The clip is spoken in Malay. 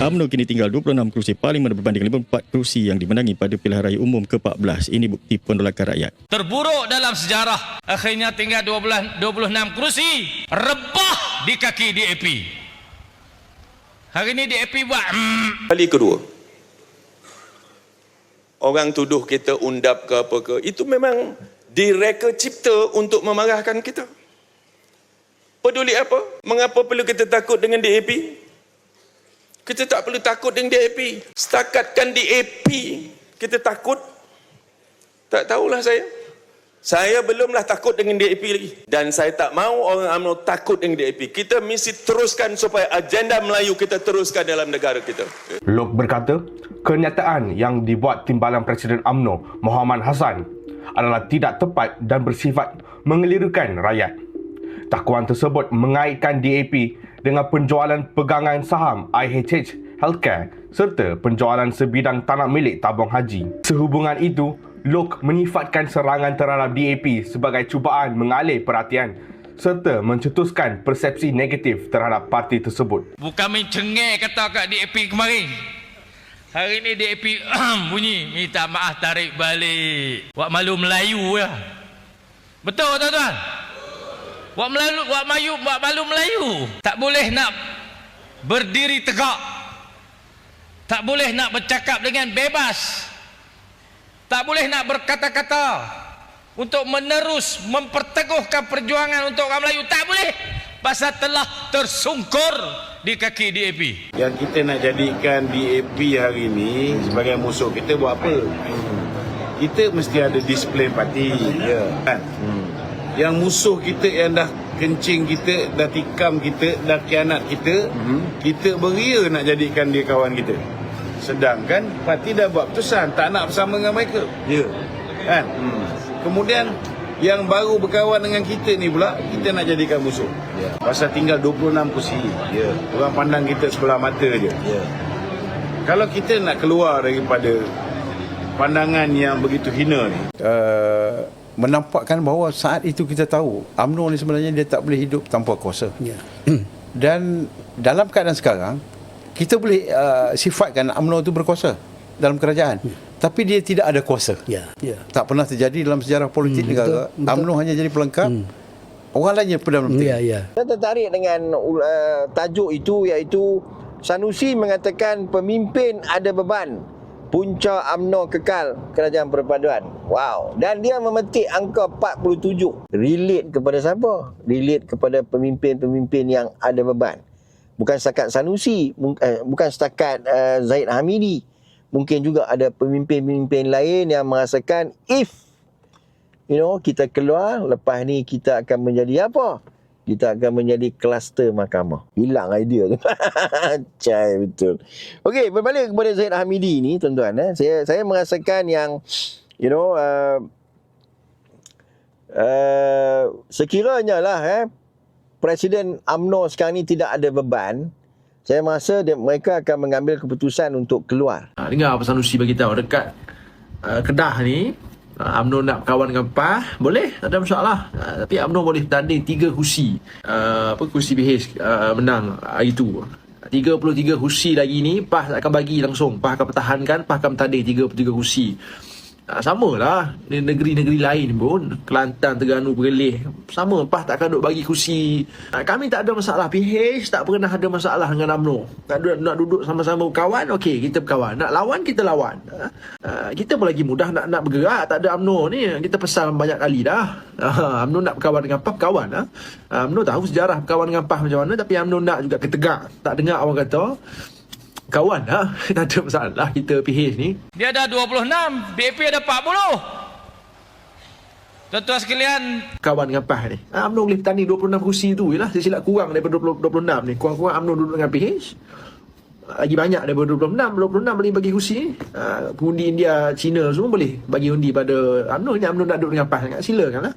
UMNO kini tinggal 26 kerusi parlimen berbanding 54 kerusi yang dimenangi pada pilihan raya umum ke-14. Ini bukti penolakan rakyat. Terburuk dalam sejarah, akhirnya tinggal 26 kerusi, rebah di kaki DAP. Hari ini DAP buat Kali kedua, orang tuduh kita undap ke apa ke, itu memang direka cipta untuk memarahkan kita. Peduli apa? Mengapa perlu kita takut dengan DAP? Kita tak perlu takut dengan DAP. Setakatkan DAP kita takut, tak tahulah saya. Saya belumlah takut dengan DAP lagi. Dan saya tak mahu orang UMNO takut dengan DAP. Kita mesti teruskan supaya agenda Melayu kita teruskan dalam negara kita. Lok berkata, kenyataan yang dibuat Timbalan Presiden UMNO, Mohamad Hassan, adalah tidak tepat dan bersifat mengelirukan rakyat. Dakwaan tersebut mengaitkan DAP dengan penjualan pegangan saham IHH Healthcare serta penjualan sebidang tanah milik tabung haji. Sehubungan itu, Lok menyifatkan serangan terhadap DAP sebagai cubaan mengalih perhatian serta mencetuskan persepsi negatif terhadap parti tersebut. bukan main cengeng kata kat DAP kemarin. Hari ini DAP bunyi minta maaf, tarik balik. Buat malu Melayu ya. Betul tuan-tuan? Buat malu Melayu. Tak boleh nak berdiri tegak. Tak boleh nak bercakap dengan bebas. Tak boleh nak berkata-kata untuk menerus memperteguhkan perjuangan untuk orang Melayu. Tak boleh. Pasal telah tersungkur di kaki DAP. Yang kita nak jadikan DAP hari ini sebagai musuh kita buat apa? Kita mesti ada disiplin parti, kan? Yang musuh kita yang dah kencing kita, dah tikam kita, dah khianat kita, kita beria nak jadikan dia kawan kita. Sedangkan parti dah buat keputusan tak nak bersama dengan mereka. Kan? Kemudian yang baru berkawan dengan kita ni pula kita nak jadikan musuh. Pasal tinggal 26 kursi. Orang pandang kita sebelah mata je. Kalau kita nak keluar daripada pandangan yang begitu hina ni, menampakkan bahawa saat itu kita tahu UMNO ni sebenarnya dia tak boleh hidup tanpa kuasa. Dan dalam keadaan sekarang kita boleh sifatkan UMNO itu berkuasa dalam kerajaan, tapi dia tidak ada kuasa. Tak pernah terjadi dalam sejarah politik negara. UMNO hanya jadi pelengkap, orang lainnya Perdana Menteri. Saya tertarik dengan tajuk itu, iaitu Sanusi mengatakan pemimpin ada beban, punca UMNO kekal kerajaan perpaduan. Wow. Dan dia memetik angka 47. Relate kepada siapa? Relate kepada pemimpin-pemimpin yang ada beban. Bukan setakat Sanusi, bukan setakat Zahid Hamidi. Mungkin juga ada pemimpin-pemimpin lain yang merasakan if kita keluar, lepas ni kita akan menjadi apa? Kita akan menjadi kluster mahkamah. Hilang idea tu. Cai betul. Okey, berbalik kepada Zahid Hamidi ni tuan-tuan, saya merasakan yang sekiranya lah Presiden UMNO sekarang ni tidak ada beban, saya rasa mereka akan mengambil keputusan untuk keluar. Dengar apa Sanusi bagi tahu dekat Kedah ni, UMNO nak kawan dengan PAH, boleh, tak ada masalah. Tapi UMNO boleh bertanding 3 kursi. Kursi BH menang hari tu. 33 kursi lagi ni PAH akan bagi langsung. PAH akan pertahankan, PAH akan bertanding 33 kursi. Sama lah di negeri-negeri lain pun, Kelantan, Terengganu, Perlis, sama, PAH tak akan duk bagi kursi. Kami tak ada masalah. PH tak pernah ada masalah dengan UMNO. Nak duduk sama-sama berkawan, okey, kita berkawan. Nak lawan, kita lawan. Kita pun lagi mudah nak bergerak. Tak ada UMNO ni, kita pesan banyak kali dah. UMNO nak berkawan dengan PAH, berkawan. UMNO tahu sejarah berkawan dengan PAH macam mana, tapi UMNO nak juga ketegak. Tak dengar orang kata kawan tak ada masalah kita PH ni. Dia ada 26, DAP ada 40. Tuan-tuan sekalian, kawan dengan PAH ni, UMNO boleh bertanding 26 kursi tu je lah. Saya silap kurang daripada 26 ni. Kurang-kurang UMNO duduk dengan PH lagi banyak daripada 26 boleh bagi kursi ni. Pengundi India, Cina semua boleh bagi undi pada UMNO. Ini UMNO nak duduk dengan PAH, silakan lah.